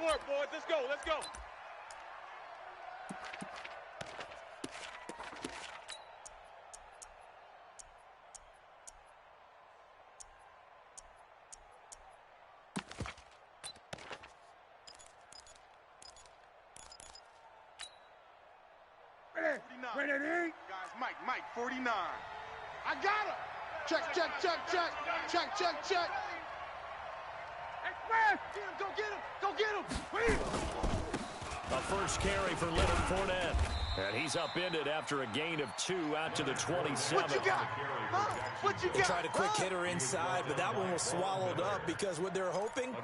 for it, boys. Let's go. Let's go. Ready? Guys, Mike, 49. I got him. Check. Go get him. A first carry for Leonard Fournette. And he's upended after a gain of 2 out to the 27. What you got? Huh? What you got? They tried a quick hitter inside, but that one was swallowed up because what they're hoping,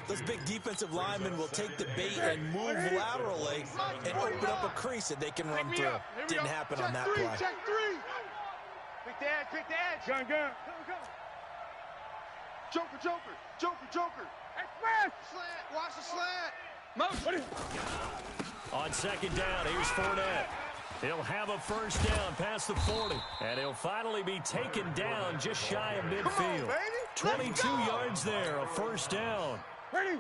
those big defensive linemen will take the bait and move laterally and open up a crease that they can run through. Didn't happen on that play. Check 3. Pick the edge. Gun. Go. Joker. Slant. Watch the slant. Motion. On second down, here's Fournette. He'll have a first down past the 40. And he'll finally be taken down just shy of midfield. 22 yards there, a first down. Ready.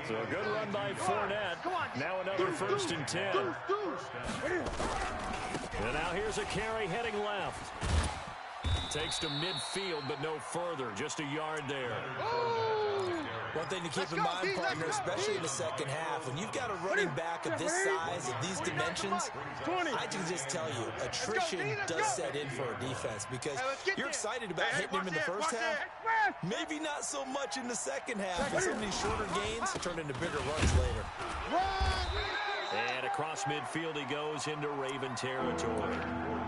So a good run by Fournette. Now another first and 10. And now here's a carry heading left. Takes to midfield, but no further. Just a yard there. One thing to keep in mind, partner, especially in the second half, when you've got a running back of this size, of these dimensions, I can just tell you, attrition does set in for a defense because you're excited about hitting him in the first half. Maybe not so much in the second half. And some of these shorter gains turn into bigger runs later. And across midfield he goes into Raven territory.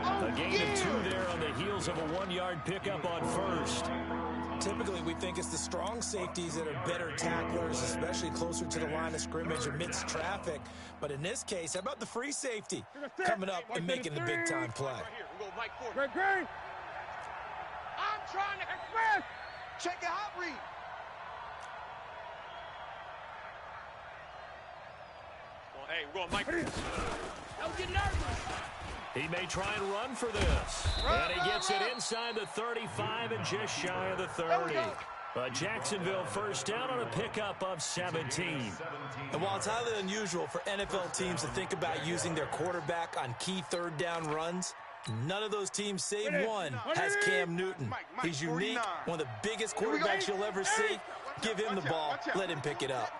A gain of 2 there on the heels of a 1-yard pickup on first. Typically, we think it's the strong safeties that are better tacklers, especially closer to the line of scrimmage amidst traffic. But in this case, how about the free safety coming up and making the big-time play? Great. I'm trying to express. Check the hot read. Hey, we're going, Mike. Don't get nervous. He may try and run for this. And he gets it inside the 35 and just shy of the 30. But Jacksonville first down on a pickup of 17. And while it's highly unusual for NFL teams to think about using their quarterback on key third-down runs, none of those teams, save one, has Cam Newton. He's unique, one of the biggest quarterbacks you'll ever see. Give him the ball. Let him pick it up.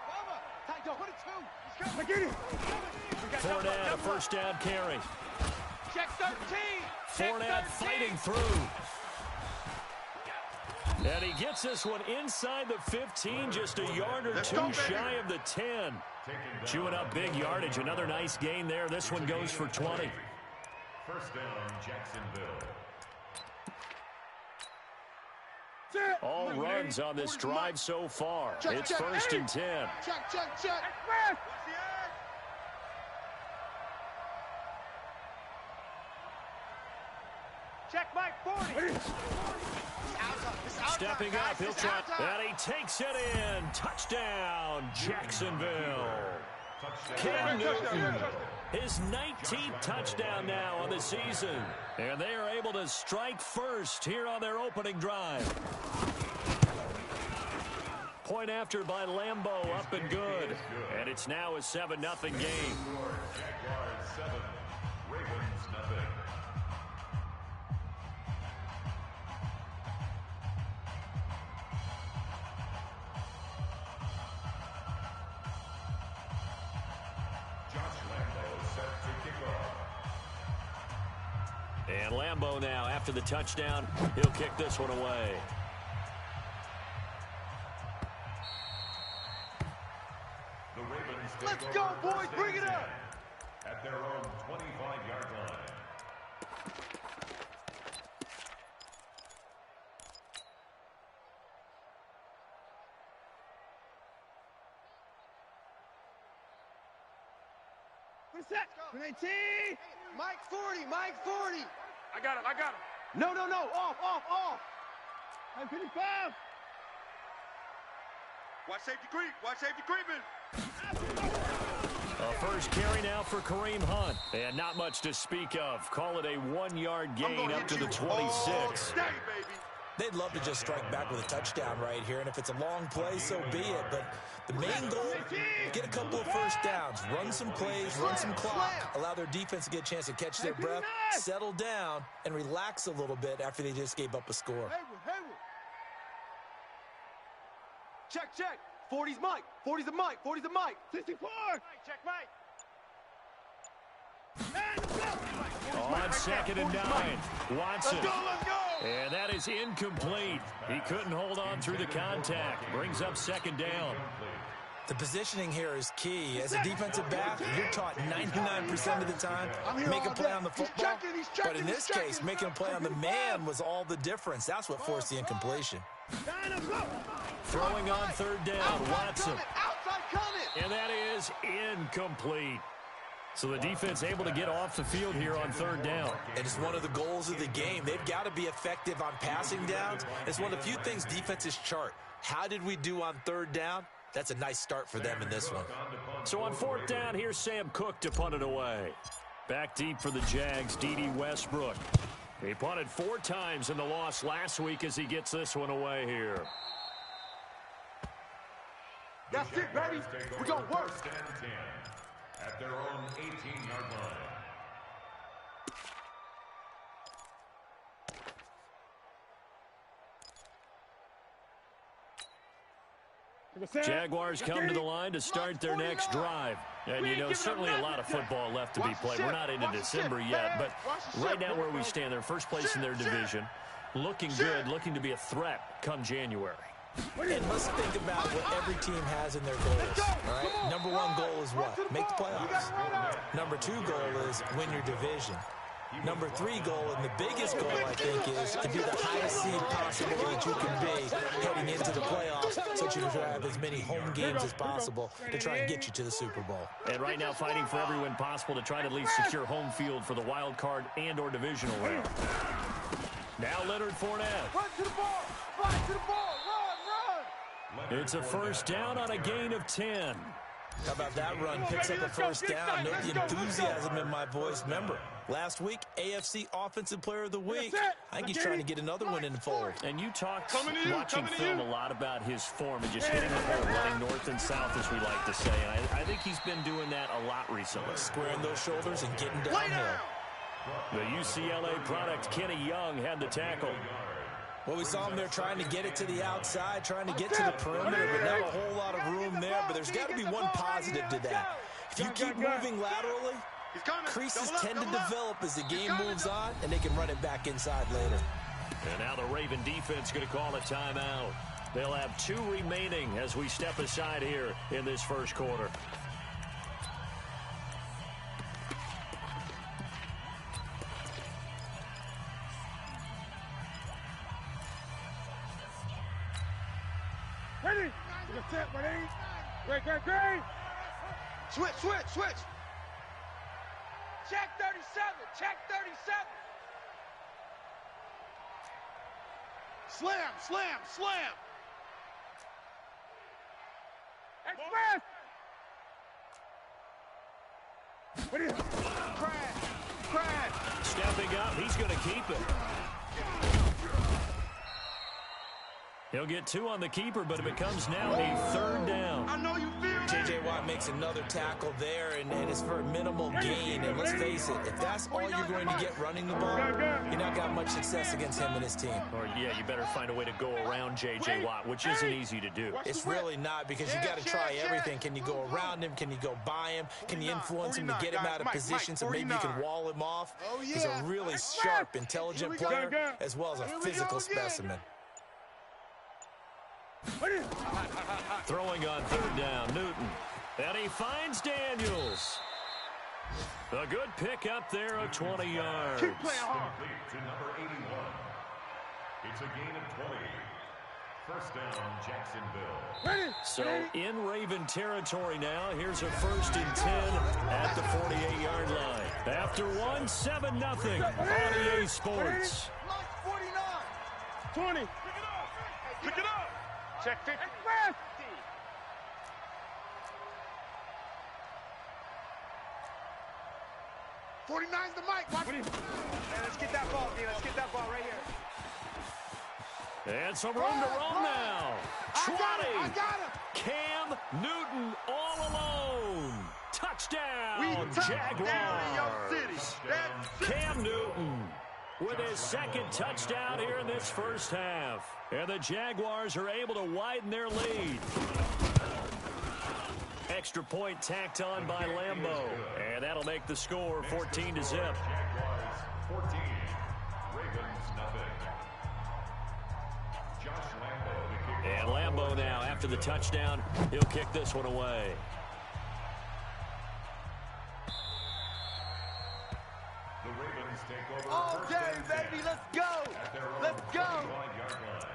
Fournette, a first down carry. Check 13. Fournette fighting through. And he gets this one inside the 15, just a yard or 2 shy of the 10. Chewing up big yardage. Another nice gain there. This one goes for 20. First down, Jacksonville. All runs on this drive so far. It's first and 10. Check. Check Mike 40. Stepping up, he'll try. And he takes it in. Touchdown, Jacksonville. Cam Newton, his 19th touchdown now on the season. And they are able to strike first here on their opening drive. Point after by Lambeau, up and good. And it's now a 7-0 game. Jaguars 7, Ravens nothing. And Lambeau now, after the touchdown, he'll kick this one away. The Ravens Let's go, boys. Bring it up. At their own 25-yard line. What's that? 19. Mike 40. I got him. No. Off. I'm 55. Watch safety creeping. A first carry now for Kareem Hunt. And not much to speak of. Call it a 1-yard gain up to the 26. They'd love to just strike back with a touchdown right here, and if it's a long play, so be it. But the main goal, get a couple of first downs, run some plays, run some clock, allow their defense to get a chance to catch their breath, settle down, and relax a little bit after they just gave up a score. Check, check. 40's Mike. 40's the Mike. 40's the Mike. 64. Check Mike. On 2nd and 9, Watson. Let's go. And that is incomplete. He couldn't hold on through the contact. Brings up 2nd down. The positioning here is key. As a defensive back, you're taught 99% of the time, make a play on the football. But in this case, making a play on the man was all the difference. That's what forced the incompletion. Throwing on 3rd down, Watson. And that is incomplete. So the defense able to get off the field here on 3rd down. And it's one of the goals of the game. They've got to be effective on passing downs. It's one of the few things defenses chart. How did we do on 3rd down? That's a nice start for them in this one. So on 4th down, here's Sam Cook to punt it away. Back deep for the Jags, D.D. Westbrook. He punted 4 times in the loss last week as he gets this one away here. That's it, baby. We're going to work. At their own 18-yard line. Jaguars come to the line to start their next drive. And, you know, certainly a lot of football left to be played. We're not into December yet, but right now where we stand, they're first place in their division. Looking good, looking to be a threat come January. And let's think about what every team has in their goals. All right? Number 1 goal is what? Make the playoffs. Number 2 goal is win your division. Number 3 goal, and the biggest goal, I think, is to be the highest seed possible that you can be heading into the playoffs so that you can have as many home games as possible to try and get you to the Super Bowl. And right now fighting for every win possible to try to at least secure home field for the wild card and or divisional round. Now Leonard Fournette. Run to the ball. Run to the ball. Run. It's a 1st down on a gain of 10. How about that run? Picks up a 1st down. Note the enthusiasm in my voice. Remember, last week, AFC Offensive Player of the Week. I think he's trying to get another one in the fold. And you talked watching film a lot about his form and just hitting the ball, running north and south, as we like to say. And I think he's been doing that a lot recently. Squaring those shoulders and getting downhill. The UCLA product, Kenny Young, had the tackle. Well, we saw him there trying to get it to the outside, trying to get to the perimeter, but not a whole lot of room there. But there's got to be one positive to that. If you keep moving laterally, creases tend to develop as the game moves on, and they can run it back inside later. And now the Raven defense going to call a timeout. They'll have 2 remaining as we step aside here in this 1st quarter. Ready? Great. Switch. Check 37. Check 37. Slam. Express. Crash. Stepping up, he's going to keep it. He'll get 2 on the keeper, but it becomes now a 3rd down. I know you feel it. J.J. Watt makes another tackle there, and it's for a minimal gain. And let's face it, if that's all you're going to get running the ball, you're not got much success against him and his team. Or, yeah, you better find a way to go around J.J. Watt, which isn't easy to do. It's really not, because you got to try everything. Can you go around him? Can you go by him? Can you influence him to get him out of position so maybe you can wall him off? He's a really sharp, intelligent player as well as a physical specimen. Throwing on 3rd down, Newton. And he finds Daniels. A good pick up there of 20 yards. Keep playing hard. Complete to number 81. It's a gain of 20. 1st down, Jacksonville. So in Raven territory now. Here's a 1st and 10 at the 48-yard line. After 1, 7-0 on EA Sports. 20. Pick it up. Check 50. 49's the mic. Watch. Hey, let's get that ball, D. Let's get that ball right here. And some room to roam now. I got him. Cam Newton all alone. Touchdown, Jaguars. Down in your city. Cam Newton with his second touchdown here in this first half. And the Jaguars are able to widen their lead. Extra point tacked on by Lambeau. And that'll make the score 14-0. Jaguars 14. Ravens nothing. Josh Lambeau to kick. And Lambeau now, after the touchdown, he'll kick this one away. The Ravens take over. All first day, and 10 baby. Let's go. at their own Let's go. 45-yard line.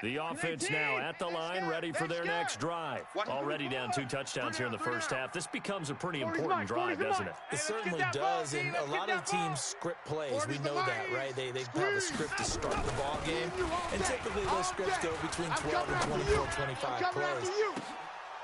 The offense now at the line, ready for their next drive. Already down 2 touchdowns here in the first half. This becomes a pretty important drive, doesn't it? It certainly does, and a lot of the teams script plays. We know that, right? They have a script to start the ball game, and typically those scripts go between 12 and 24, 25 plays.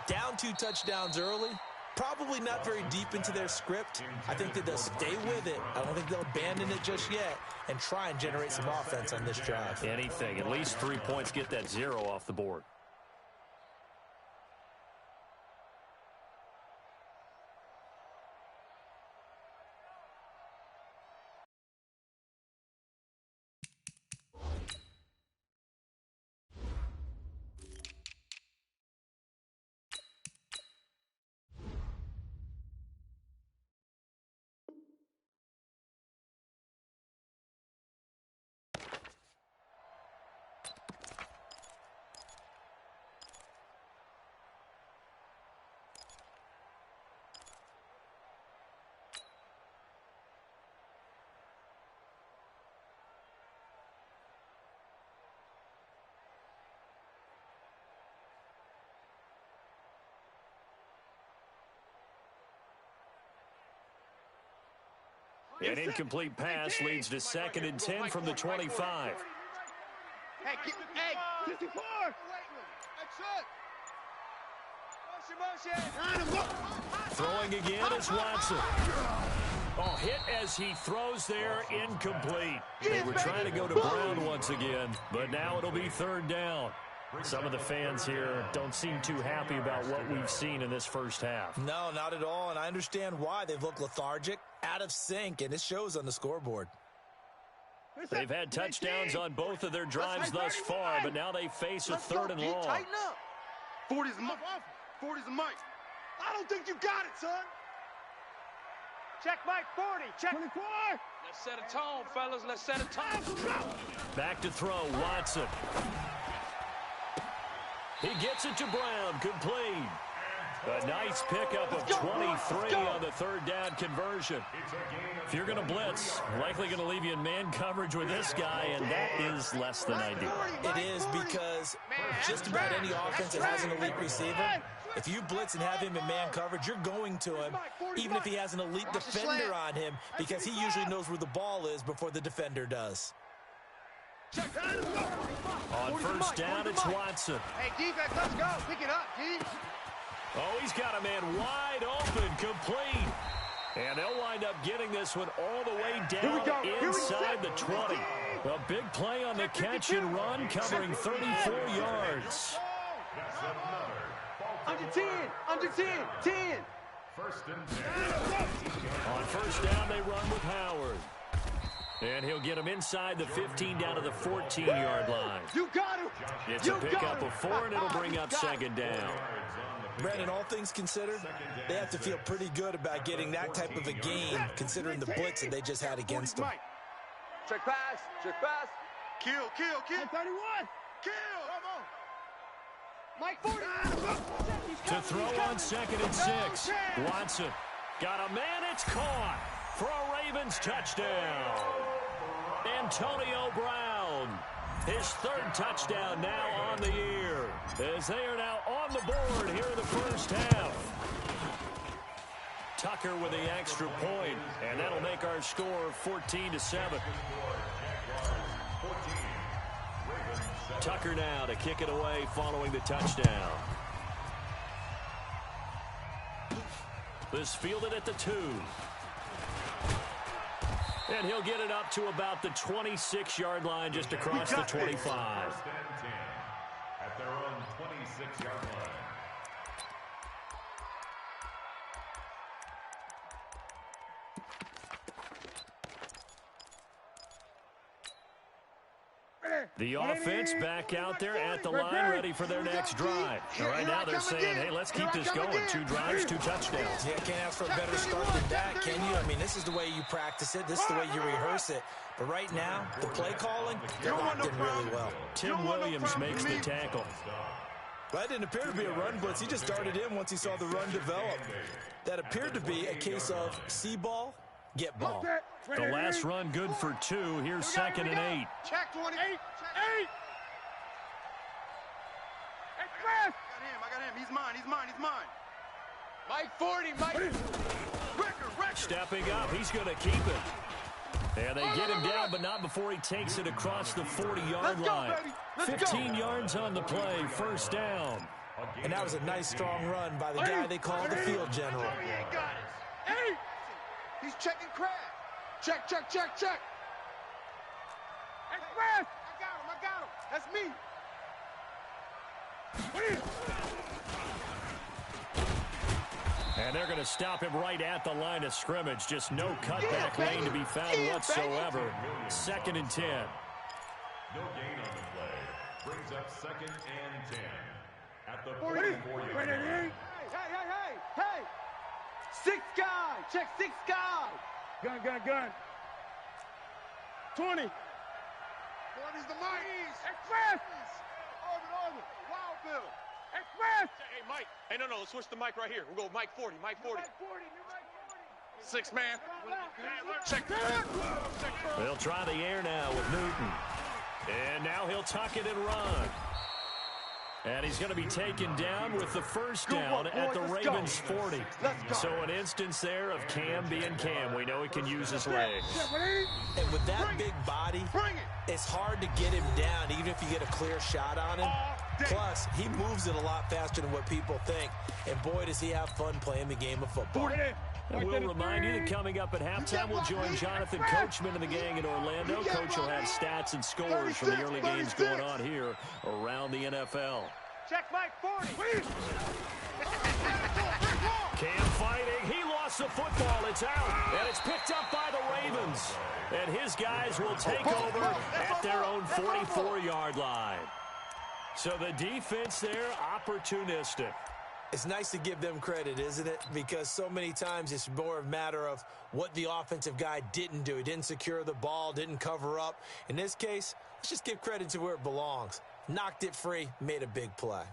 Down 2 touchdowns early, probably not very deep into their script. I think that they'll stay with it. I don't think they'll abandon it just yet and try and generate some offense on this drive. Anything, at least 3 points, get that 0 off the board. An incomplete pass leads to 2nd and 10 from the 25. Hey, 54. Throwing again is Watson. Oh, hit as he throws there, incomplete. They were trying to go to Brown once again, but now it'll be 3rd down. Some of the fans here don't seem too happy about what we've seen in this first half. No, not at all, and I understand why. They've looked lethargic, out of sync, and it shows on the scoreboard. They've had touchdowns on both of their drives thus far, but now they face a 3rd and long. Tighten up. 40's a Mike. 40's a Mike. I don't think you got it, son. Check Mike 40. Check 24. Let's set a tone, fellas. Let's set a tone. Back to throw, Watson. He gets it to Brown, complete. A nice pickup of 23 on the 3rd down conversion. If you're going to blitz, likely going to leave you in man coverage with this guy, and that is less than ideal. It is because just about any offense that has an elite receiver, if you blitz and have him in man coverage, you're going to him, even if he has an elite defender on him, because he usually knows where the ball is before the defender does. On 1st down, it's Watson. Hey, defense, let's go. Pick it up, D. Oh, he's got a man wide open, complete. And they'll wind up getting this one all the way down inside the 20. A big play on the catch and run, covering 34 yards. Under 10, under 10, 10. 1st and 10. On 1st down, they run with Howard. And he'll get him inside the 15 down to the 14-yard line. You got him. It's a pickup of 4, and it'll bring up 2nd down. Brandon, all things considered, they have to feel pretty good about getting that type of a gain, considering the blitz that they just had against them. Check pass, check pass. Kill, kill, kill. 31. Kill. Mike 40. To throw on 2nd and 6. Watson got a man. It's caught for a Ravens touchdown. Antonio Brown, his 3rd touchdown now on the year, as they are now on the board here in the first half. Tucker with the extra point, and that'll make our score 14-7. Tucker now to kick it away following the touchdown. This fielded at the 2. And he'll get it up to about the 26-yard line just across the 25. First and 10 at their own 26-yard line. The offense back out there at the line, ready for their next drive. All right, now they're saying, hey, let's keep this going. 2 drives, 2 touchdowns. Yeah, can't ask for a better start than that, can you? I mean, this is the way you practice it. This is the way you rehearse it. But right now, the play calling, they're locked in really well. Tim Williams makes the tackle. That didn't appear to be a run blitz. He just darted in once he saw the run develop. That appered to be a case of see ball, get ball. The last run good for 2. Here's 2nd and 8. Check 28. 8. I got him. He's mine. Mike 40, Mike. Record. Stepping up, he's going to keep it. And they get him down, but not before he takes it across the 40-yard line. 15 yards on the play, first down. And that was a nice, strong run by the guy they call the field general. He ain't got it. 8. He's checking Crab. Check. Express. I got him. That's me. And they're going to stop him right at the line of scrimmage. Just no cutback lane to be found whatsoever. 2nd and 10. No gain on the play. Brings up 2nd and 10 at the 44-yard line. Hey. 6 guy. Check 6 guy. Gun. 20. 40's the mic. Express. Orbit. Wild Bill. Express. Hey, Mike. Hey, no, let's switch the mic right here. We'll go Mike 40, Mike 40. 6 man. Check. They'll try the air now with Newton. And now he'll tuck it and run. And he's going to be taken down with the first down at the Ravens 40. So an instance there of Cam being Cam. We know he can use his legs. And with that big body, it's hard to get him down, even if you get a clear shot on him. Plus, he moves it a lot faster than what people think. And boy, does he have fun playing the game of football. And we'll remind you that coming up at halftime, we'll join Jonathan Coachman and the gang in Orlando. Coach will have stats and scores from the early games going on here around the NFL. Check Mike 40. Cam fighting. He lost the football. It's out. And it's picked up by the Ravens. And his guys will take over at their own 44-yard line. So the defense there, opportunistic. It's nice to give them credit, isn't it? Because so many times it's more a matter of what the offensive guy didn't do. He didn't secure the ball, didn't cover up. In this case, let's just give credit to where it belongs. Knocked it free, made a big play.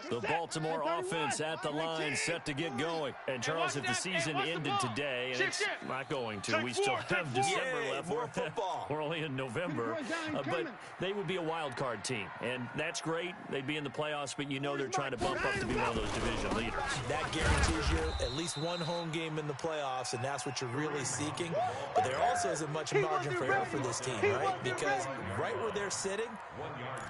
The Baltimore offense at the line set to get going. And Charles, if the season ended today, and it's not going to, we still have December left. More football. We're only in November. But they would be a wild card team. And that's great. They'd be in the playoffs, but you know they're trying to bump up to be one of those division leaders. That guarantees you at least one home game in the playoffs, and that's what you're really seeking. But there also isn't much margin for error for this team, right? Because right where they're sitting,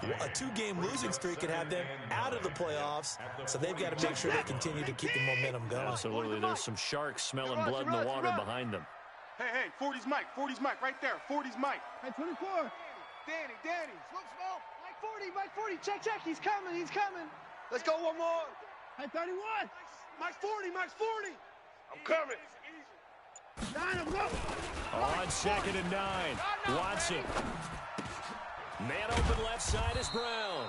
a 2-game losing streak could have them out of the playoffs, so they've got to make sure they continue to keep the momentum going. Absolutely. There's some sharks smelling blood in the water behind them. Hey, 40's Mike, right there. 40's Mike. Hey, 24. Danny. Smoke. Mike 40, check. He's coming. Let's go one more. Hey, 31. Mike's 40. I'm coming. On 2nd and 9. Watson. Man open left side is Brown.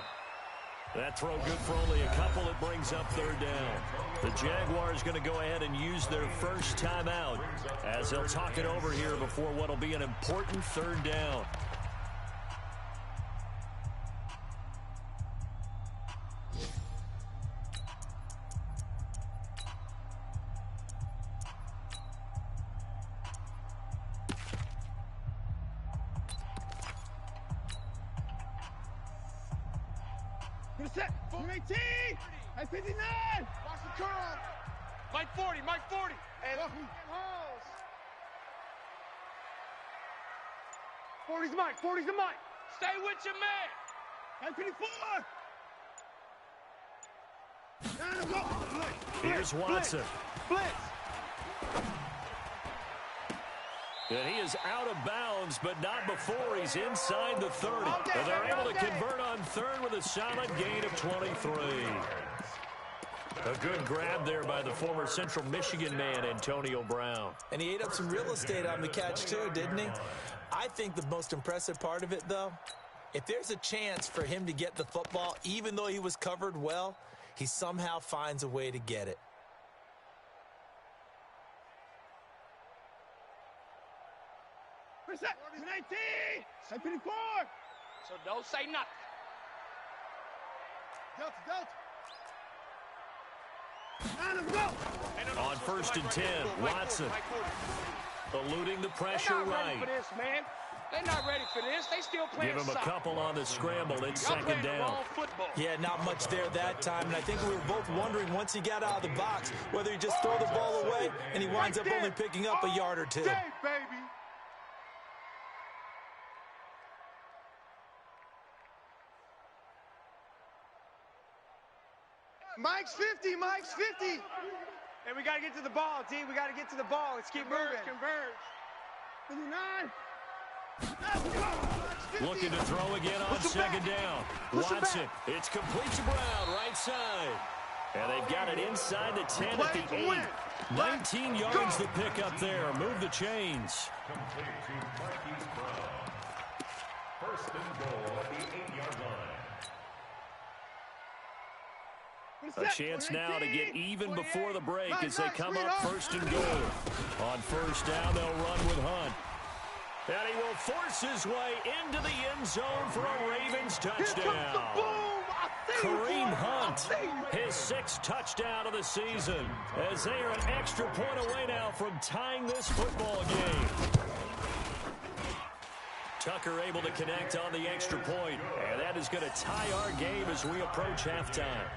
That throw good for only a couple. It brings up 3rd down. The Jaguars going to go ahead and use their first timeout as they'll talk it over here before what will be an important 3rd down. Set. 18. Hey, 59. Watch the curl. Mike 40. And 40's Mike. 40's the Mike. Stay with your man. 24. Here's Watson. Blitz. And he is out of bounds, but not before he's inside the 30. And they're able to convert on third with a solid gain of 23. A good grab there by the former Central Michigan man, Antonio Brown. And he ate up some real estate on the catch, too, didn't he? I think the most impressive part of it, though, if there's a chance for him to get the football, even though he was covered well, he somehow finds a way to get it. Reset. 19. 24. So don't say nothing. Delta. Let's go. On first and 10, Watson eluding the pressure They're not right. ready for this, man. They're not ready for this. They still playing Give him a soccer. couple on the scramble. It's Y'all second playing the down. wrong football. Yeah, not much there that time, and I think we were both wondering once he got out of the box whether he just throw the ball away and he winds up only picking up a yard or two. Day, baby. Mike's 50. Mike's 50. And we got to get to the ball, D. We got to get to the ball. Let's keep moving. Converge. 59. Looking to throw again on second down. Watson, it's complete to Brown, right side. And they've got it inside the 10 at the 8. 19 yards to pick up there. Move the chains. Complete to Marquise Brown. First and goal at the 8-yard line. A chance now to get even before the break as they come up first and goal. On first down, they'll run with Hunt. And he will force his way into the end zone for a Ravens touchdown. Kareem Hunt, his 6th touchdown of the season, as they are an extra point away now from tying this football game. Tucker able to connect on the extra point, and that is going to tie our game as we approach halftime.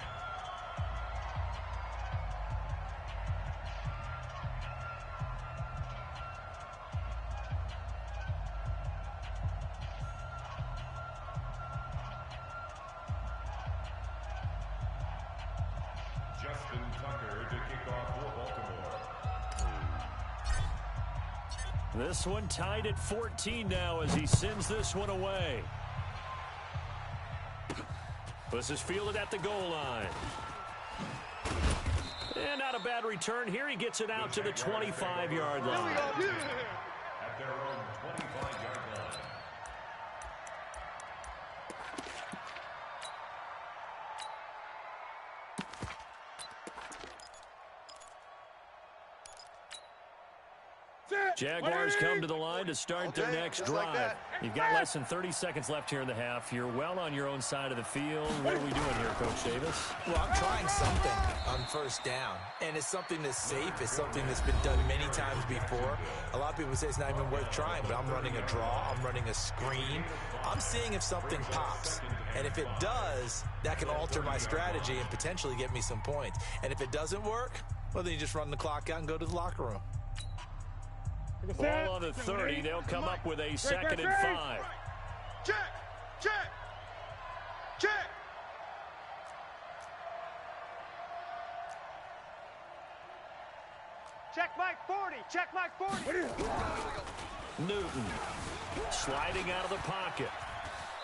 This one tied at 14 now as he sends this one away. This is fielded at the goal line. And not a bad return here. He gets it out to the 25-yard line. At their own 25-yard line. Jaguars come to the line to start their next drive. You've got less than 30 seconds left here in the half. You're well on your own side of the field. What are we doing here, Coach Davis? Well, I'm trying something on first down, and it's something that's safe. It's something that's been done many times before. A lot of people say it's not even worth trying, but I'm running a draw. I'm running a screen. I'm seeing if something pops, and if it does, that can alter my strategy and potentially get me some points. And if it doesn't work, well, then you just run the clock out and go to the locker room. Ball on the 30. They'll come up with a 2nd and 5. Check. Check Mike 40. Check Mike 40. Newton sliding out of the pocket.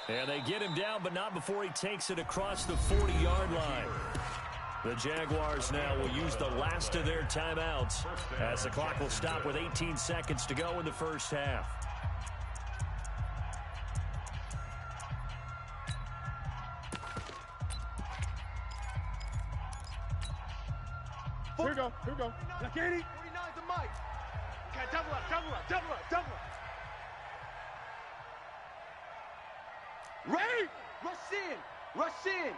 And they get him down, but not before he takes it across the 40-yard line. The Jaguars now will use the last of their timeouts as the clock will stop with 18 seconds to go in the first half. Here we go. Look, 80. 49 to Mike. Okay, double up. Ray! Rush in.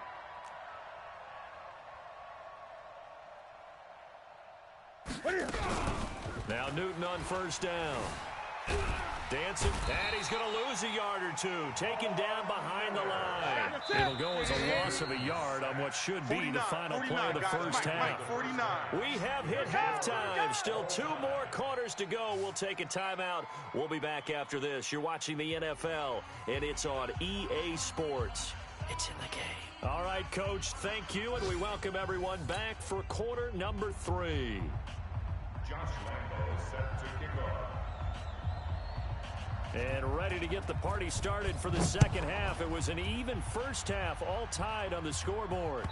Now Newton on first down. Dancing, and he's going to lose a yard or two. Taken down behind the line. It'll go as a loss of a yard on what should be the final play of the first half. We have hit halftime. Still 2 more quarters to go. We'll take a timeout. We'll be back after this. You're watching the NFL, and it's on EA Sports. It's in the game. All right, Coach, thank you, and we welcome everyone back for quarter number 3. Josh Lambo set to kick off. And ready to get the party started for the second half. It was an even first half, all tied on the scoreboard.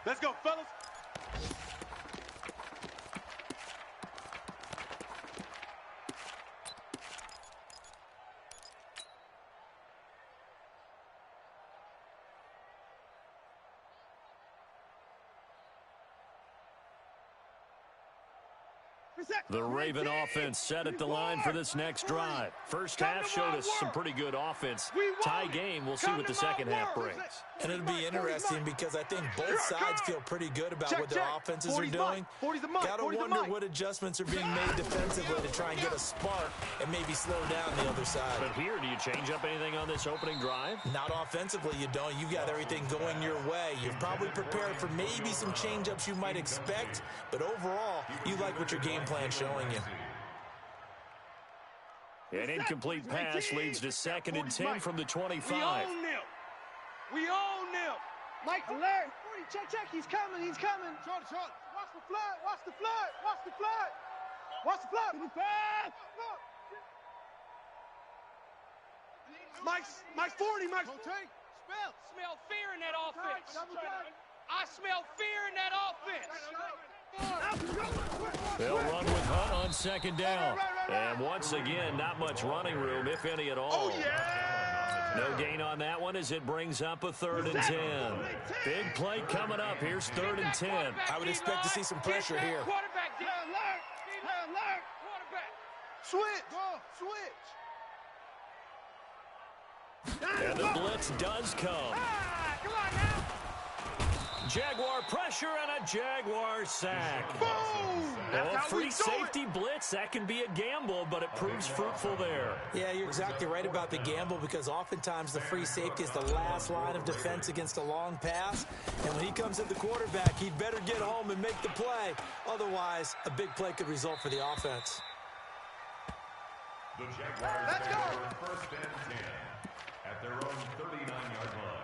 Let's go, fellas. The Raven offense set at the line for this next drive. First half showed us some pretty good offense. Tie game, we'll see what the second half brings. And it'll be interesting because I think both sides feel pretty good about what their offenses are doing. Gotta wonder what adjustments are being made defensively to try and get a spark and maybe slow down the other side. But here, do you change up anything on this opening drive? Not offensively, you don't. You've got everything going your way. You've probably prepared for maybe some change-ups you might expect, but overall, you like what your game plan's showing you. An incomplete pass leads to 2nd and 10 from the 25. We own them. Mike, alert. 40, check. He's coming. Short. Watch the flood. Watch the flood. Mike's 40. Mike's. Smell fear in that offense. I smell fear in that offense. They'll run with Hunt on 2nd down. And once again, not much running room, if any at all. Oh, yeah! No gain on that one as it brings up a 3rd and 10. Big play coming up. Here's 3rd and 10. I would expect to see some pressure here. Quarterback. Alert. Switch. And the blitz does come. Come on now. Jaguar pressure and a Jaguar sack. Boom! Oh, free safety blitz, that can be a gamble, but it proves fruitful there. Yeah, you're exactly right about the gamble because oftentimes the free safety is the last line of defense against a long pass. And when he comes at the quarterback, he'd better get home and make the play. Otherwise, a big play could result for the offense. The Jaguars Let's go. 1st and 10 at their own 39-yard line.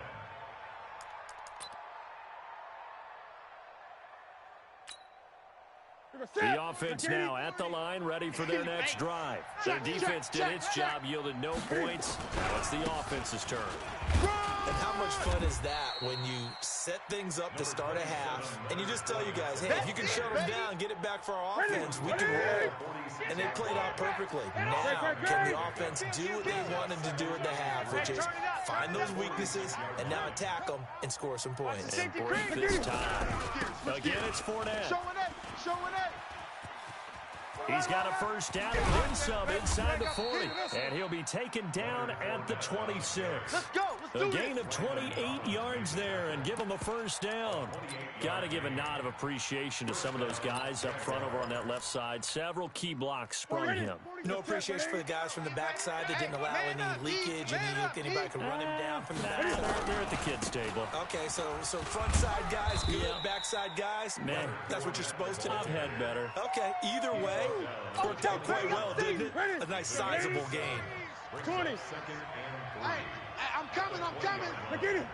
The offense now at the line, ready for their next drive. Their defense did its job, yielded no points. It's the offense's turn. And how much fun is that when you set things up to start a half and you just tell you guys, hey, if you can shut them down, get it back for our offense, we can roll. And they played out perfectly. Now, can the offense do what they wanted to do at the half, which is find those weaknesses and now attack them and score some points. And break this tie. Again, it's Fournette. Showing it. He's got a 1st down and then some inside the 40. And he'll be taken down at the 26. Let's go. A gain of 28 yards there and give him a 1st down. Got to give a nod of appreciation to some of those guys up front over on that left side. Several key blocks sprung him. No appreciation for the guys from the backside that didn't allow any leakage, anybody could run him down from the backside. They're at the kids' table. Okay, so front side guys, good, backside guys, man, that's what you're supposed to do. I've had better. Okay, either way, worked out quite well, didn't it? A nice sizable gain. 20. Hey, I'm coming. Get it.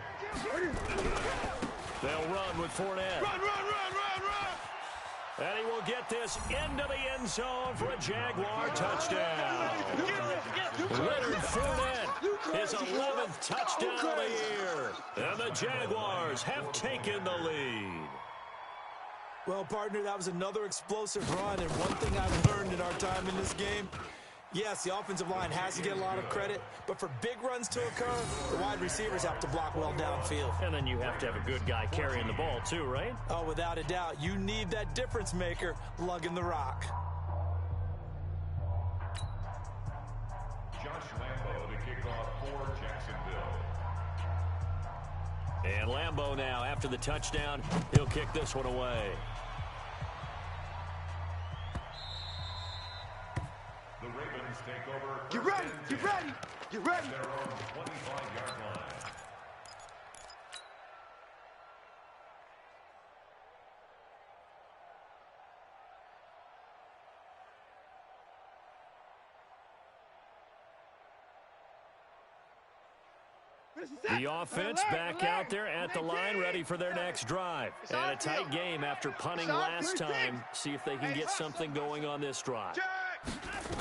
They'll run with Fournette. Run. And he will get this into the end zone for a Jaguar touchdown. Leonard Fournette, his 11th touchdown of the year. And the Jaguars have taken the lead. Well, partner, that was another explosive run, and one thing I've learned in our time in this game, yes, the offensive line has to get a lot of credit, but for big runs to occur, the wide receivers have to block well downfield. And then you have to have a good guy carrying the ball too, right? Oh, without a doubt. You need that difference maker lugging the rock. Josh Lambo to kick off for Jacksonville. And Lambo now, after the touchdown, he'll kick this one away. Get ready, get ready, get ready. Their own 25-yard line. The offense back out there at the line, ready for their next drive. And a tight game after punting last time. See if they can get something going on this drive.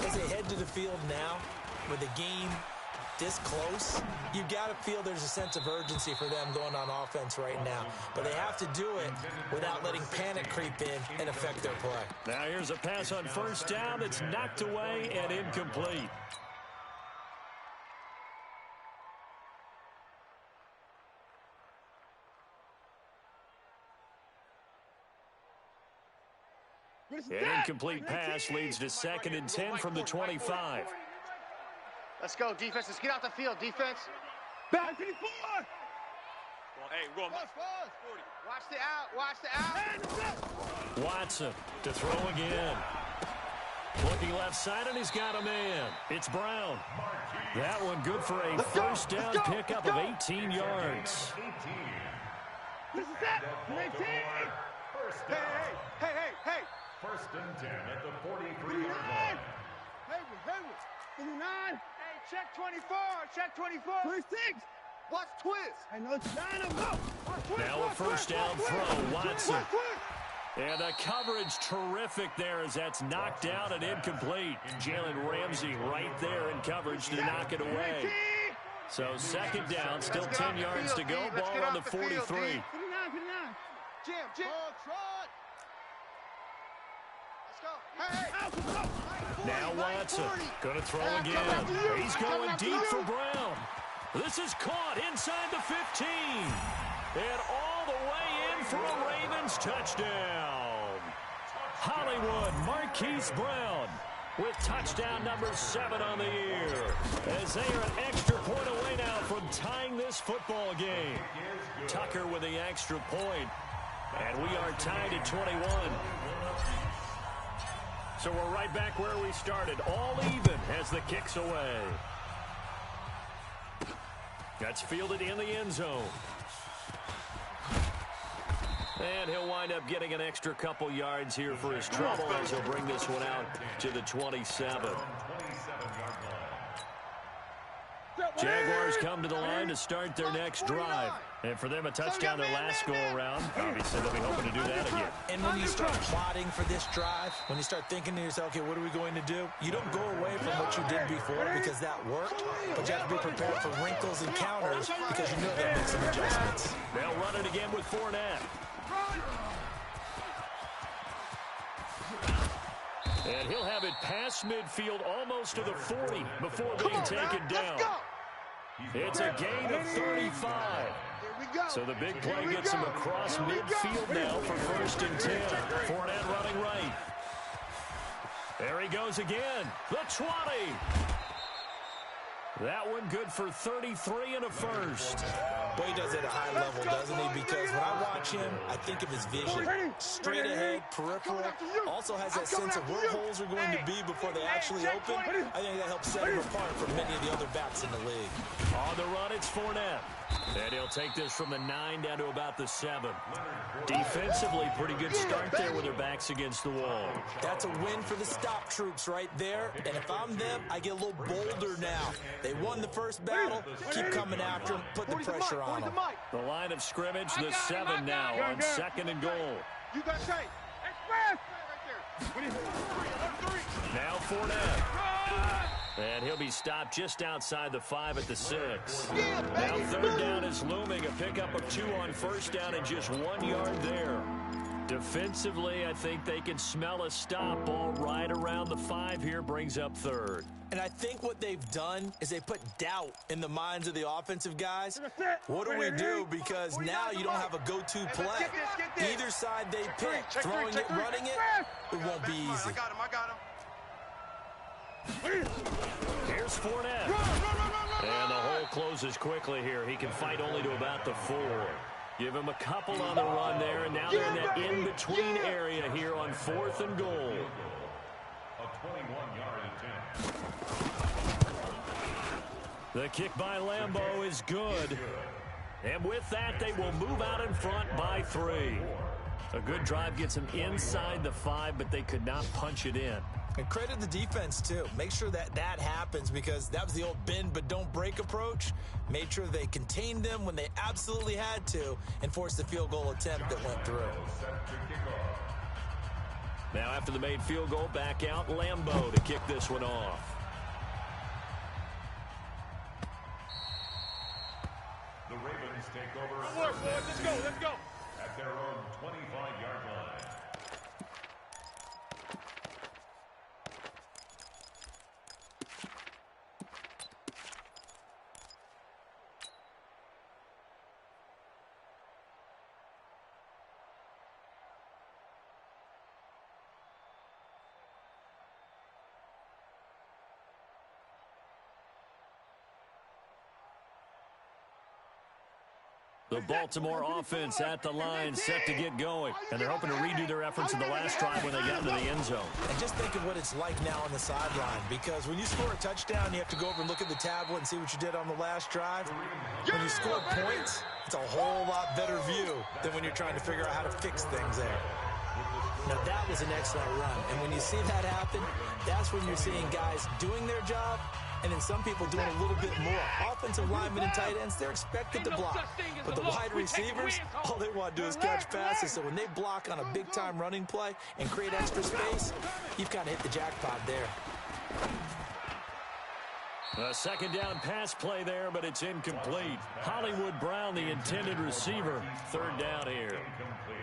As they head to the field now, with the game this close, you've got to feel there's a sense of urgency for them going on offense right now. But they have to do it without letting panic creep in and affect their play. Now here's a pass on first down that's knocked away and incomplete. An incomplete pass leads to 2nd and 10 from the 25. Let's go, defense. Let's get out the field, defense. Back to the forward. Hey, we're going Mike 40. Watch the out. Watch the out. Watson to throw again. Looking left side, and he's got a man. It's Brown. That one good for a first down pickup of 18 yards. This is it. 19. Hey. First and 10 at the 43-yard line. Hayward. 59. Hey, check 24. Check 24. 26. Watch twist. I know it's down. Now a first down throw. Watson. And the coverage terrific there as that's knocked out and incomplete. Jalen Ramsey right there in coverage to knock it away. So 2nd down, still 10 yards to go. Ball on the 43. Jim. Now Watson going to throw again. He's going deep for Brown. This is caught inside the 15. And all the way in for a Ravens touchdown. Hollywood Marquise Brown with touchdown number 7 on the year. As they are an extra point away now from tying this football game. Tucker with the extra point. And we are tied at 21. So we're right back where we started. All even as the kick's away. That's fielded in the end zone. And he'll wind up getting an extra couple yards here for his trouble as he'll bring this one out to the 27. Jaguars come to the line to start their next drive. And for them, a touchdown their last go-around. Obviously, they'll be hoping to do that again. And when you start plotting for this drive, when you start thinking to yourself, okay, what are we going to do? You don't go away from what you did before because that worked, but you have to be prepared for wrinkles and counters because you know they'll make some adjustments. They'll run it again with Fournette. And he'll have it past midfield almost to the 40 before being taken down. It's a gain of 35. So the big play gets him across midfield now for 1st and 10. Fournette running right. There he goes again. The 20. That one good for 33 and a first. Boy, he does it at a high level, doesn't he? Because when I watch him, I think of his vision. Straight ahead, peripheral. Also has that sense of where holes are going to be before they actually open. I think that helps set him apart from many of the other backs in the league. On the run, it's Fournette. And he'll take this from the 9 down to about the 7. Defensively, pretty good start there with their backs against the wall. That's a win for the stop troops right there. And if I'm them, I get a little bolder now. They won the first battle. Keep coming after them. Put the pressure on them. The line of scrimmage, the 7 now on 2nd and goal. You got tight. Now Fournette. And he'll be stopped just outside the 5 at the 6. Now 3rd down is looming. A pickup of 2 on 1st down and just 1 yard there. Defensively, I think they can smell a stop. Ball right around the 5 here brings up 3rd. And I think what they've done is they put doubt in the minds of the offensive guys. What do we do? Because now you don't have a go-to play. Either side they pick, throwing it, running it, it won't be easy. I got him. Here's Fournette. And the hole closes quickly here. He can fight only to about the 4. Give him a couple on the run there, and now they're in that in-between area here on 4th and goal. A 21-yard attempt. The kick by Lambeau is good. And with that, they will move out in front by 3. A good drive gets them inside the 5, but they could not punch it in. And credit the defense, too. Make sure that happens, because that was the old bend but don't break approach. Made sure they contained them when they absolutely had to and forced the field goal attempt that went through. Now after the made field goal, back out Lambeau to kick this one off. The Ravens take over. Good work, boys. Let's go. Let's go. At their own 25-yard line. The Baltimore offense at the line, set to get going. And they're hoping to redo their efforts in the last drive when they got into the end zone. And just think of what it's like now on the sideline, because when you score a touchdown, you have to go over and look at the tablet and see what you did on the last drive. When you score points, it's a whole lot better view than when you're trying to figure out how to fix things there. Now, that was an excellent run. And when you see that happen, that's when you're seeing guys doing their job, and then some people doing a little bit more. Offensive linemen and tight ends, they're expected to block. But the wide receivers, all they want to do is catch passes. So when they block on a big-time running play and create extra space, you've kind of hit the jackpot there. A second down pass play there, but it's incomplete. Hollywood Brown, the intended receiver. Third down here.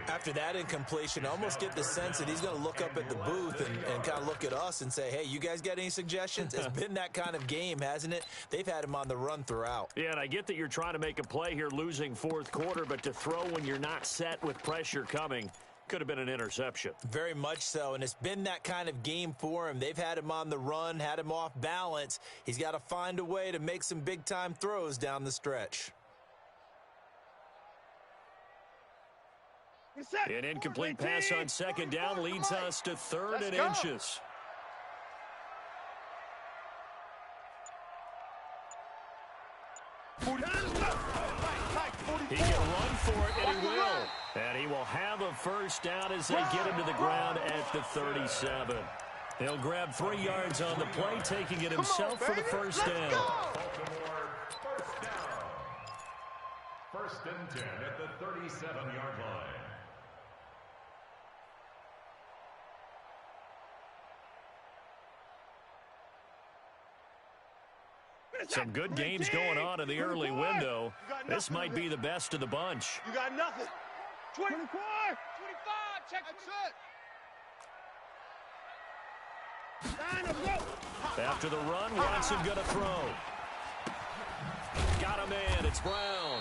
After that incompletion, I almost get the sense that he's going to look up at the booth and kind of look at us and say, hey, you guys got any suggestions? It's been that kind of game, hasn't it? They've had him on the run throughout. Yeah, and I get that you're trying to make a play here losing fourth quarter, but to throw when you're not set with pressure coming could have been an interception. Very much so, and it's been that kind of game for him. They've had him on the run, had him off balance. He's got to find a way to make some big-time throws down the stretch. An incomplete pass on second down leads us to third and inches. He can run for it, and he will. And he will have a first down as they get him to the ground at the 37. He'll grab 3 yards on the play, taking it himself for the first down. Baltimore, first down. First and 10 at the 37-yard line. Some good games going on in the early window. This might be the best of the bunch. You got nothing. 24. 25. Check. That's it. After the run, Watson going to throw. Got him in. It's Brown.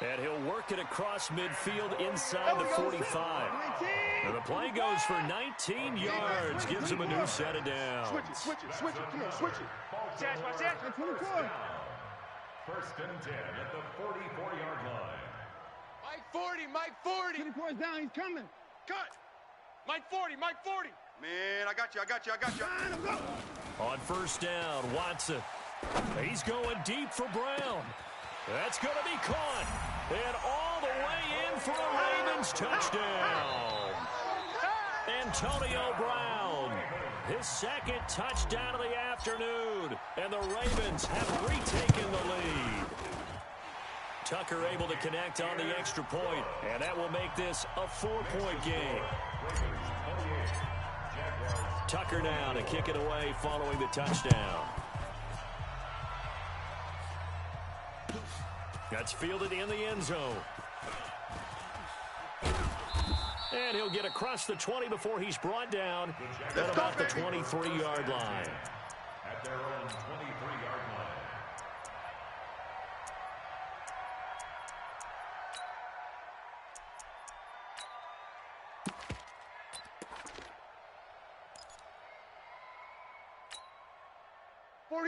And he'll work it across midfield inside the 45. And the play goes for 19 yards. Gives him a new set of downs. Switch it. Come on, switch it. Watch that. 24. First and 10 at the 44-yard line. Mike 40. 24 is down. He's coming. Cut. Mike 40. Man, I got you. On first down, Watson. He's going deep for Brown. That's going to be caught. And all the way in for a Ravens touchdown. Antonio Brown, his second touchdown of the afternoon. And the Ravens have retaken the lead. Tucker able to connect on the extra point, and that will make this a 4-point game. Tucker now to kick it away following the touchdown. That's fielded in the end zone. And he'll get across the 20 before he's brought down at about the 23-yard line. At their own 23-yard line.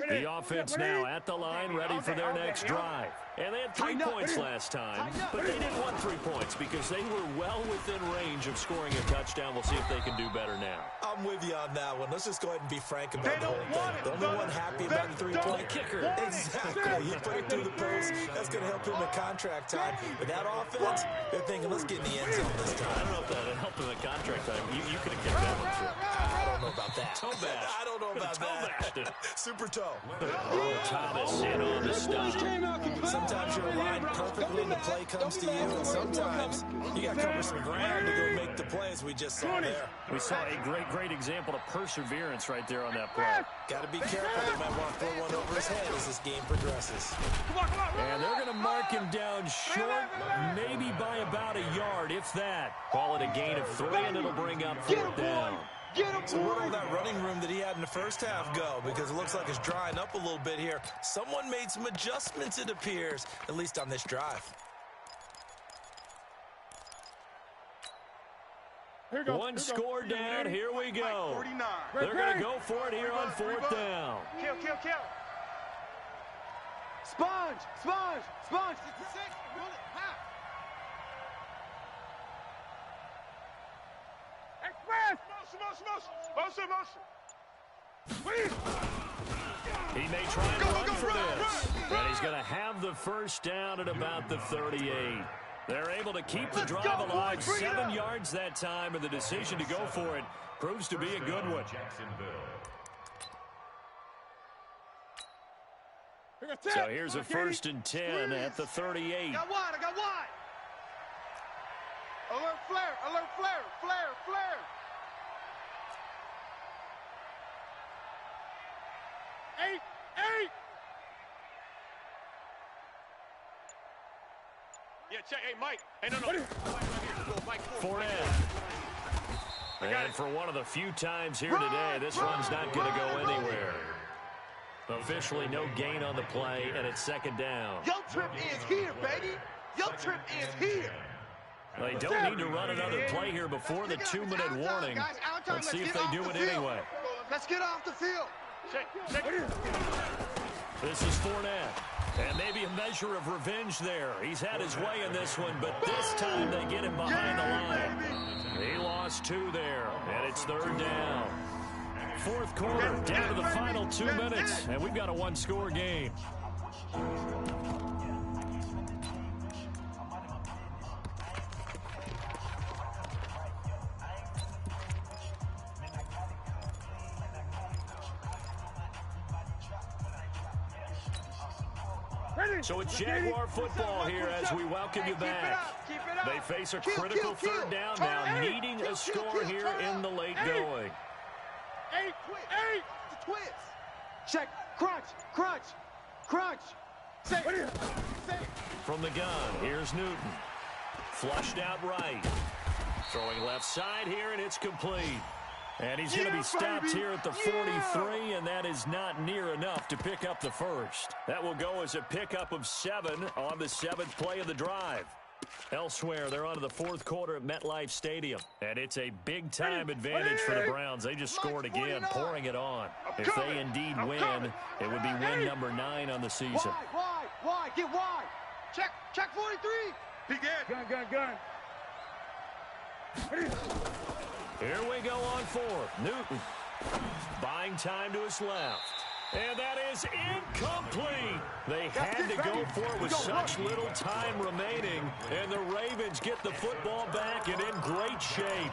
The offense now at the line, ready for their next drive. And they had 3 points last time, but they didn't want 3 points because they were well within range of scoring a touchdown. We'll see if they can do better now. I'm with you on that one. Let's just go ahead and be frank about the whole thing. The only one happy about the 3-point kicker. Exactly. He put it through the post. That's going to help him in contract time. But that offense, they're thinking, let's get in the end zone this time. I don't know if that helped him in contract time. You could have kicked that one, too. I don't know about that. Toe bash. I don't know about that. Super toe. Oh, Thomas in on the stop. Sometimes you're aligned perfectly and the play comes to you, and sometimes you got to cover some ground to go make the plays we just saw there. We saw a great example of perseverance right there on that play. Got to be careful. They might want to throw one over his head as this game progresses. And they're going to mark him down short, maybe by about a yard, if that. Call it a gain of 3, and it'll bring up 4th down. So where will that running room that he had in the first half go? Because it looks like it's drying up a little bit here. Someone made some adjustments, it appears, at least on this drive. One score down, here we go. They're going to go for it here on 4th down. Kill. Sponge. It's a 6. Roll it. Half. Express. Motion. He may try and run for this. And he's going to have the first down at about the 38. They're able to keep the drive alive. 7 yards that time, and the decision to go for it proves to be a good one. So here's a 1st and 10 at the 38. I got wide. Alert flare. 8. Yeah, check. Hey, Mike. Hey, no. Mike, Fournette. And for one of the few times here today, this run's not going to go anywhere. Officially no gain on the play, and it's 2nd down. Your trip is here, baby. Your trip is here. They don't need to run another play here before the 2-minute warning. Let's see if they do it anyway. Let's get off the field. Check. This is Fournette. And maybe a measure of revenge there. He's had his way in this one, but this time they get him behind the line. He lost 2 there, and it's 3rd down. 4th quarter, down to the final 2 minutes, and we've got a 1-score game. So it's Jaguar football here as we welcome you back. They face a critical 3rd down now, needing a score here in the late going. 8. The twist. Check. Crunch. Safe. From the gun, here's Newton. Flushed out right. Throwing left side here, and it's complete. And he's going to be stopped here at the 43, and that is not near enough to pick up the first. That will go as a pickup of 7 on the 7th play of the drive. Elsewhere, they're on to the 4th quarter at MetLife Stadium. And it's a big-time advantage for the Browns. They just scored again, pouring it on. If they indeed win, it would be win number 9 on the season. Wide. Get wide. Check 43. He good. Gun. Here we go on 4th. Newton buying time to his left. And that is incomplete. They had to go for it with such little time remaining. And the Ravens get the football back and in great shape.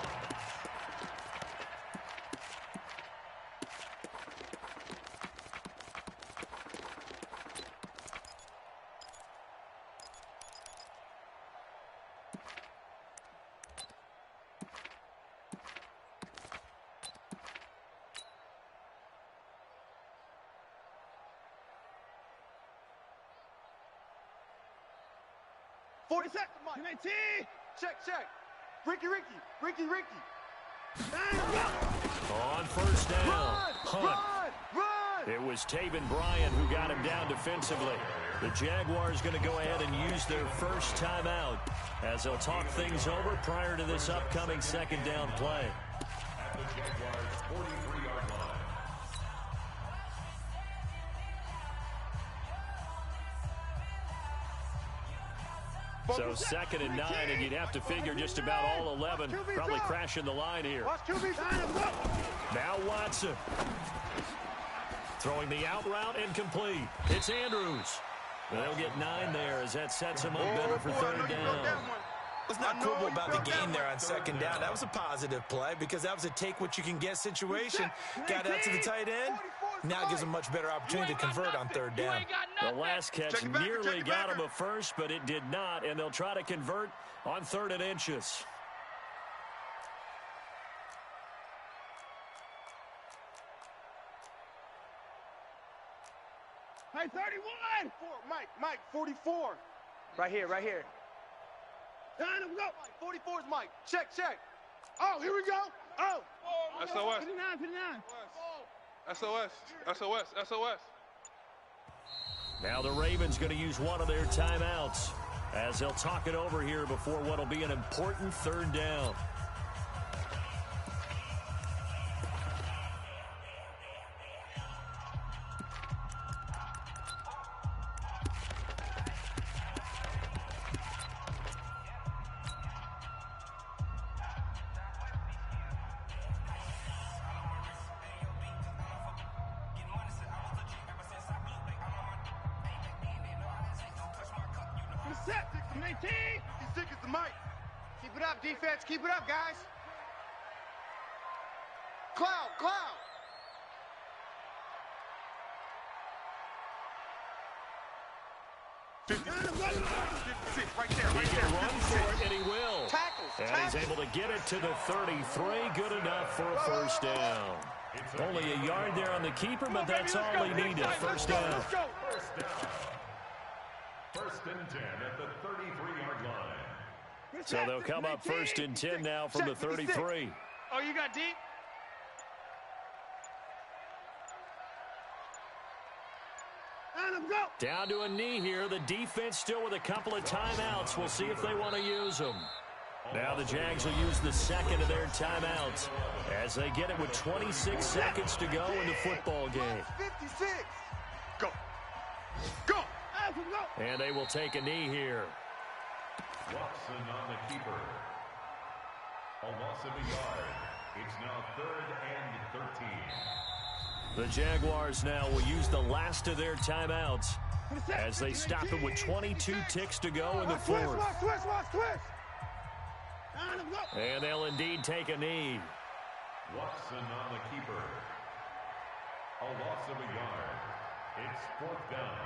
Check. Ricky. On 1st down. Hunt. It was Taven Bryan who got him down defensively. The Jaguars going to go ahead and use their first timeout as they'll talk things over prior to this upcoming 2nd down play. At the Jaguars' 43-yard line. So 2nd and 9, and you'd have to figure just about all 11 probably crashing the line here. Now Watson. Throwing the out route incomplete. It's Andrews. They'll get 9 there as that sets him up better for 3rd down. Let's not quibble about the game there on 2nd down. That was a positive play because that was a take-what-you-can-get situation. Got out to the tight end. Now gives them a much better opportunity to convert on 3rd down. The last catch nearly got him a first, but it did not, and they'll try to convert on 3rd and inches. Hey, 31! Mike, 44. Right here. Down, go. 44 is Mike. Check. Oh, here we go. Oh. SOS. 59. SOS. Now the Ravens going to use one of their timeouts as they'll talk it over here before what will be an important 3rd down. He's sick as the mic. Keep it up, defense. Keep it up, guys. Cloud. 56, right there. He can run for it, and he will. Tackles. And he's able to get it to the 33. Good enough for a 1st down. Only a yard there on the keeper, but that's all he needed. 1st down. 1st and 10 at the 33-yard line. So they'll come up 1st and 10 now from the 33. Oh, you got deep? Down to a knee here. The defense still with a couple of timeouts. We'll see if they want to use them. Now the Jags will use the 2nd of their timeouts as they get it with 26 seconds to go in the football game. 56. Go. And they will take a knee here. Watson on the keeper. A loss of a yard. It's now 3rd and 13. The Jaguars now will use the last of their timeouts as they stop it with 22 ticks to go in the 4th. And they'll indeed take a knee. Watson on the keeper. A loss of a yard. It's 4th down.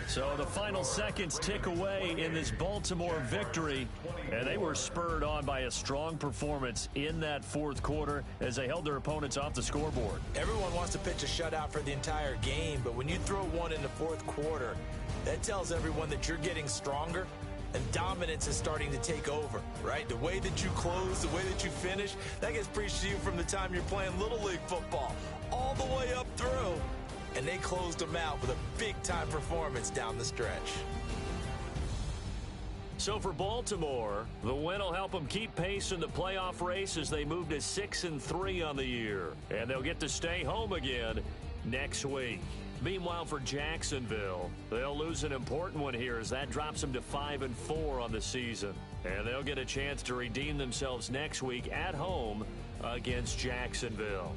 So the final seconds tick away in this Baltimore victory, and they were spurred on by a strong performance in that 4th quarter as they held their opponents off the scoreboard. Everyone wants to pitch a shutout for the entire game, but when you throw one in the 4th quarter, that tells everyone that you're getting stronger and dominance is starting to take over, right? The way that you close, the way that you finish, that gets preached to you from the time you're playing Little League football all the way up through. And they closed them out with a big-time performance down the stretch. So for Baltimore, the win will help them keep pace in the playoff race as they move to 6-3 on the year. And they'll get to stay home again next week. Meanwhile, for Jacksonville, they'll lose an important one here as that drops them to 5-4 on the season. And they'll get a chance to redeem themselves next week at home against Jacksonville.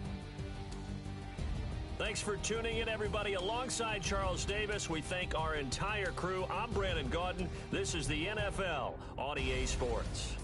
Thanks for tuning in, everybody. Alongside Charles Davis, we thank our entire crew. I'm Brandon Gaudin. This is the NFL on EA Sports.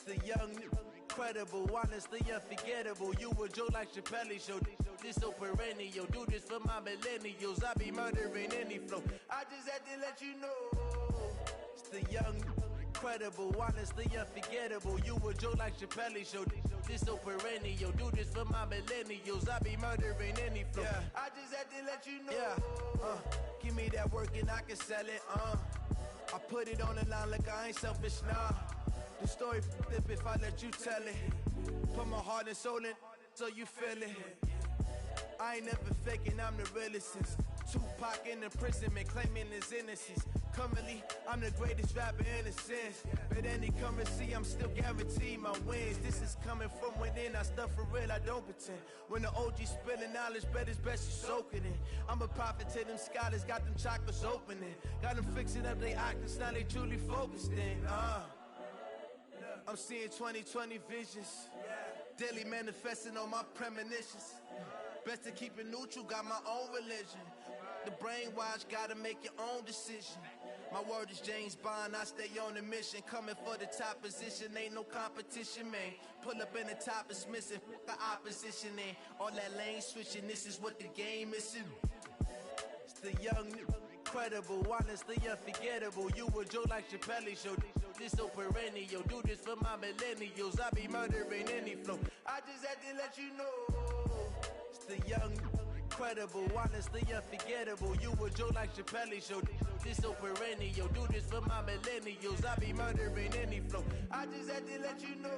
the young, incredible, honestly unforgettable. You a Joe like Chappelle show. This so perennial. Do this for my millennials. I be murdering any flow. I just had to let you know. It's the young, incredible, honestly unforgettable. You a Joe like Chappelle show. This so perennial. Do this for my millennials. I be murdering any flow. Yeah. I just had to let you know. Yeah. Give me that work and I can sell it. I put it on the line like I ain't selfish, nah. The story flip if I let you tell it. Put my heart and soul in so you feel it. I ain't never faking, I'm the realest since Tupac in imprisonment, claiming his innocence. Currently, I'm the greatest rapper in a sense. But any currency, I'm still guaranteed my wins. This is coming from within, I stuff for real, I don't pretend. When the OG spilling knowledge, bet it's best you soak it in. I'm a prophet to them scholars, got them chakras opening. Got them fixing up they octaves, now they truly focused in. I'm seeing 2020 visions. Daily manifesting on my premonitions. Best to keep it neutral, got my own religion. The brainwash, gotta make your own decision. My word is James Bond, I stay on a mission. Coming for the top position, ain't no competition, man. Pull up in the top is missing, the opposition in. All that lane switching, this is what the game is. It's the young, incredible, honestly unforgettable. You a Joe like Chappelle show. This so perennial. Do this for my millennials. I be murdering any flow. I just had to let you know. It's the young, incredible, honestly unforgettable. You a Joe like Chappelle show. This so perennial. Do this for my millennials. I be murdering any flow. I just had to let you know.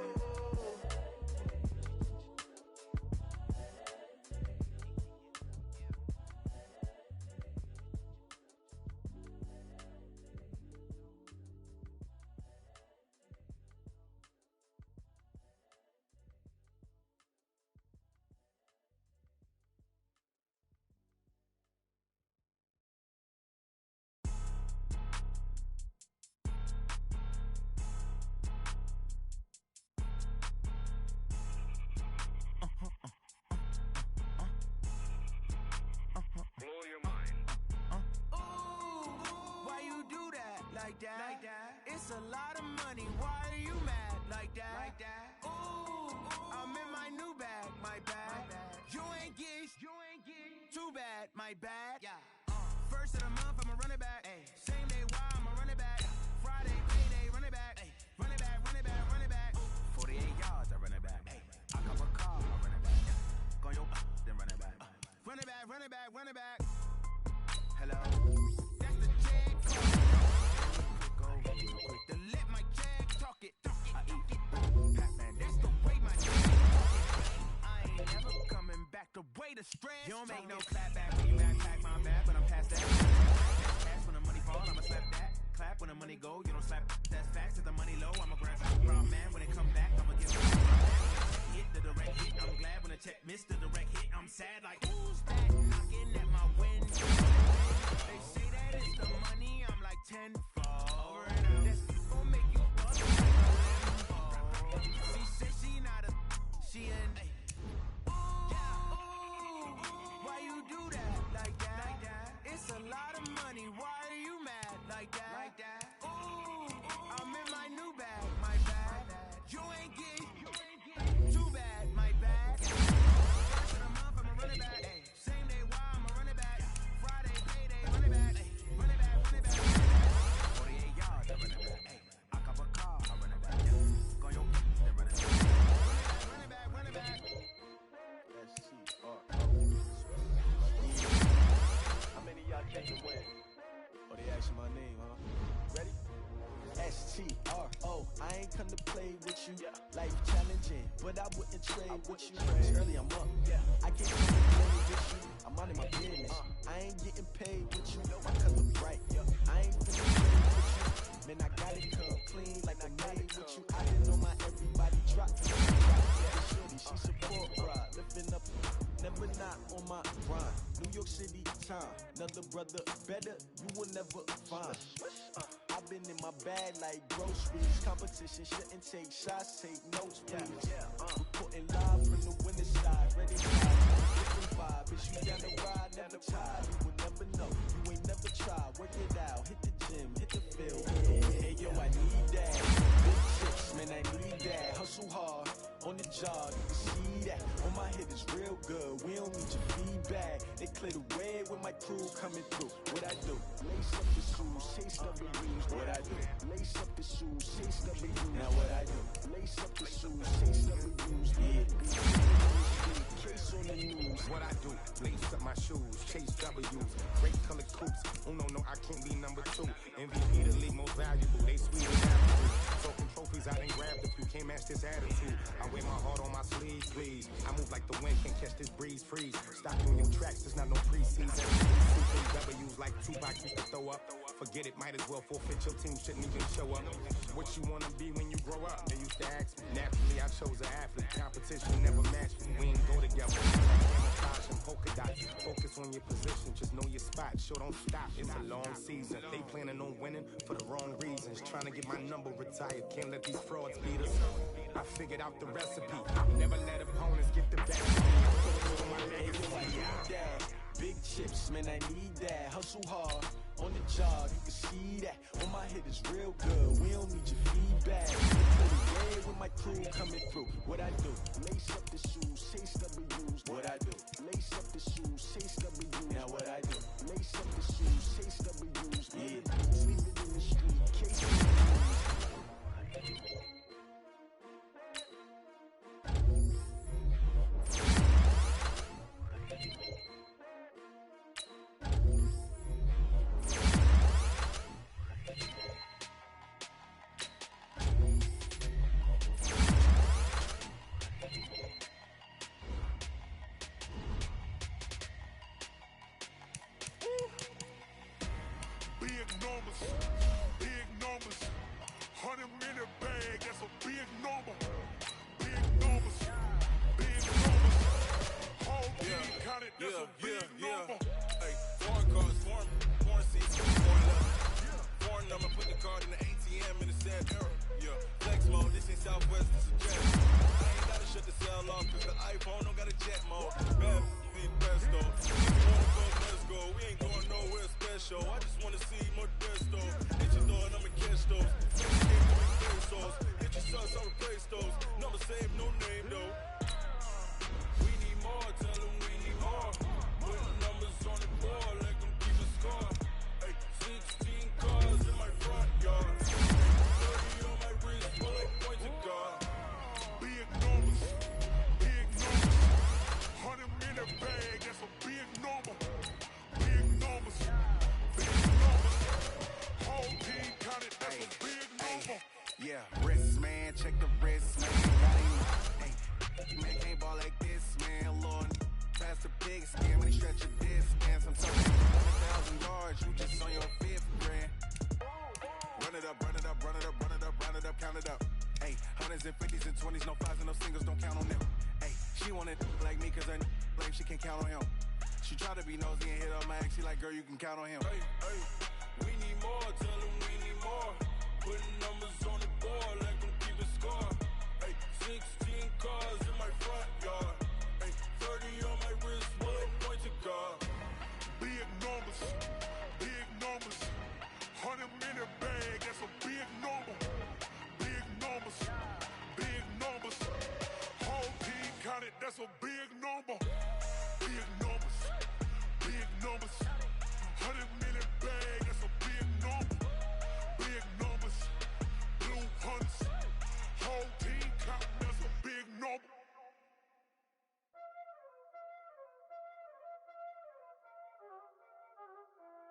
Like that. It's a lot of money. Why are you mad like that? Like that. Ooh, I'm in my new bag. My bad. You ain't get too bad. My bad. Yeah. First of the month, I'ma run it back. Ay. Same day, why I'ma run it back. Friday, payday, run it back. Ay. Run it back, run it back, run it back. 48 yards, I run it back. Ay. I cop a car, I run it back. Go your then run it back. Run it back, run it back, run it back. Hello. That's the check. Real quick to let my jag talk it. I eat it. Pac-Man, that's the way my jag I ain't never coming back. The way the stress. You don't make no clap back when you backpack my bag, but I'm past that. Cash when the money fall, I'ma slap that. Clap when the money go, you don't slap. That's facts. If the money low, I'ma grab some raw man. When it come back, I'ma give it hit the direct hit. I'm glad when the check missed the direct hit. I'm sad like who's that knocking at my window? They say that it's the money. I'm like 10. She in. Ooh, why you do that like that? It's a lot of money. Why are you mad like that? Ooh, I'm in my new bag. My bad. You ain't get too bad. My bad. First of the month, I'ma run it back. Ay. Same day, why I'ma run it back. Friday, payday, run it back. Ay. Run it back, run it back. 48 yards, I run it back. Ay. I cop a car, I run it back. Go your then run it back. How many y'all came to win? Oh, they asking my name, huh? Ready? S-T-R-O. I ain't come to play with you. Life challenging, but I wouldn't trade with you. It's early, I'm up. I can't play with you. I'm minding my business. I ain't getting paid with you. My color bright. I ain't finna play with you. Man, I got it come clean like I made with you. I didn't know my everybody drop. Shorty, she support ride. Lifting up, never not on my grind. New York City time. Another brother better, you will never find. I've been in my bag like groceries. Competition shouldn't take shots, take notes, please. Reporting live from the winning side. Ready to different vibe. Is you down the ride, never tired. You will never know, you ain't never tried. Work it out, hit the gym, hit the field. Hey yo, I need that. Big chips, man, I need that. jog, you can see that. On my head is real good, we don't need your feedback. They clear the way with my crew coming through. What I do? Lace up the shoes, chase W's. What I do? Lace up the shoes, chase W's. Now what I do? Lace up the shoes, chase W's. Yeah. Case on the news. What I do? Lace up my shoes, chase W's. Great color coupes. Oh no, I can't be number 2. MVP the league most valuable. They sweet as apple. Talking trophies, I didn't grab the few. Can't match this attitude. I wear my heart on my sleeve, please. I move like the wind, can't catch this breeze, freeze. Stop doing your tracks, there's not no preseason. W's like Tupac used to throw up. Forget it, might as well forfeit. Your team shouldn't even show up. What you wanna be when you grow up? They used to ask me. Naturally, I chose an athlete. Competition never matched me. We ain't go together. Camouflage and polka dots. Focus on your position, just know your spot. Sure, don't stop. It's a long season. They planning on winning for the wrong reasons. Trying to get my number retired. Can't let these frauds beat us. I figured out the recipe. Never let opponents get the best of me. My legacy. Big chips, man, I need that. Hustle hard on the job, you can see that. On my head is real good, we don't need your feedback. Way with my crew coming through. What I do? Lace up the shoes, chase W's. What I do? Lace up the shoes, chase W's. Now what I do? Lace up the shoes, chase W's. Yeah, leave it in the street, case Big numbers, 100-minute bag, that's a big number. Big numbers, whole team counted, that's a big number. Hey, foreign cars, foreign seats, foreign level. Foreign number, put the card in the ATM in the sad era. Yeah, flex mode, this ain't Southwest, this is jet. I ain't gotta shut the cell off, cause the iPhone don't got a jet mode. Bad, be best though. If you wanna go, let's go. We ain't going nowhere special. I just wanna see more desto. Hit your door and I'ma catch those. Next game, give me pesos. Hit your sus, I'll replace those. Number save, no name though. We need more, tell them we need more. Put the numbers on the board, let them keep a score. Hey, 16 cars in my front yard. 30 on my wrist, but like points of God. Big numbers, 100-minute bag, that's a big number. Big numbers, whole team counted, that's a big number. Yeah, wrist, man, check the wrist, man. Hey, man, can't ball like this, man. Lord, past the big skin when he stretch your disc, man. Some talking 100,000 yards, you just on your 5th grand. Run it up, run it up, run it up, run it up, run it up, count it up. Hey, 100s and 50s and 20s, no 5s and no singles, don't count on them. Hey, she wanted like me cause her blame, she can't count on him. She tried to be nosy and hit up my ex, she like, girl, you can count on him. Hey, we need more, tell them we need more. Putting numbers on the board, let them keep a score. Hey, 16 cars in my front yard. Hey, 30 on my wrist, well, like points of God. Big numbers, 100-minute bag, that's a big number. Big numbers, whole team counted, that's a big number. Big numbers, 100-minute bag, that's a big number. Big numbers, blue hunts, whole team counting, that's a big number.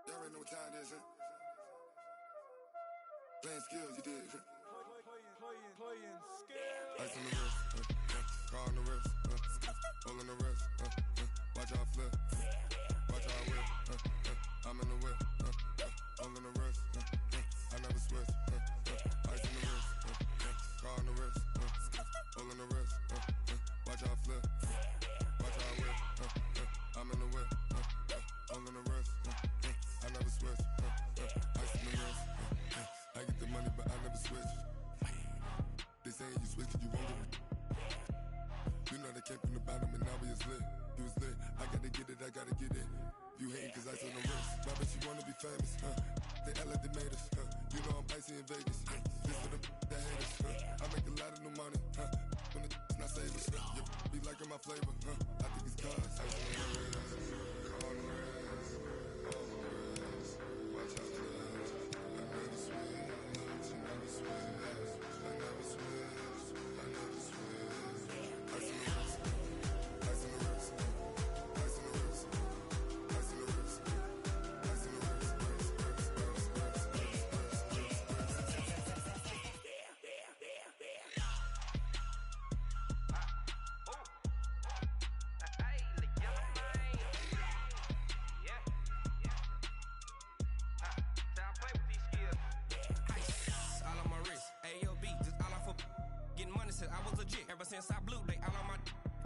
Y'all already know what time it is, huh? Playing skills, you did. Playing skills. Ice on the wrist, car on the wrist, hole in the wrist, watch how I flip, watch how I whip, I'm in the whip, hole in the wrist, I never switch, ice on the wrist, car on the wrist, hole in the wrist, watch how I flip, watch how I whip, I'm in the whip, hole in the wrist, I never switch, ice on the wrist, I get the money but I never switch. They saying you switch and you won't get it. You know they came from the bottom and now we is lit. You was lit, I gotta get it, I gotta get it. You hating cause ice on the wrist. My bitch, you wanna be famous, They act like they made us, You know I'm icy in Vegas, This for the that hate us, I make a lot of new money, When it's not saving flavor, I think it's cause. Ice on the wrist, on the wrist, on the wrist. Watch out for this. I never switch, I never switch, I never switch, I never switch. Ice on the wrist, ice on the wrist, ice on the wrist, ice on the wrist, ice on the wrist, I was legit. Ever since I blew, they all on my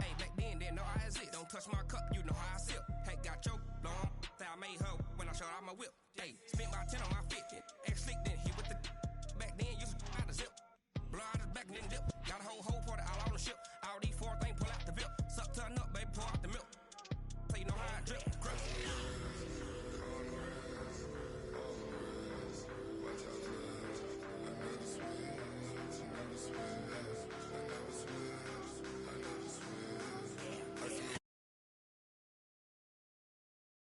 hey, back then, didn't know I exist. Don't touch my cup, you know how I sip. Hey, got your long. Say I made her when I showed out my whip.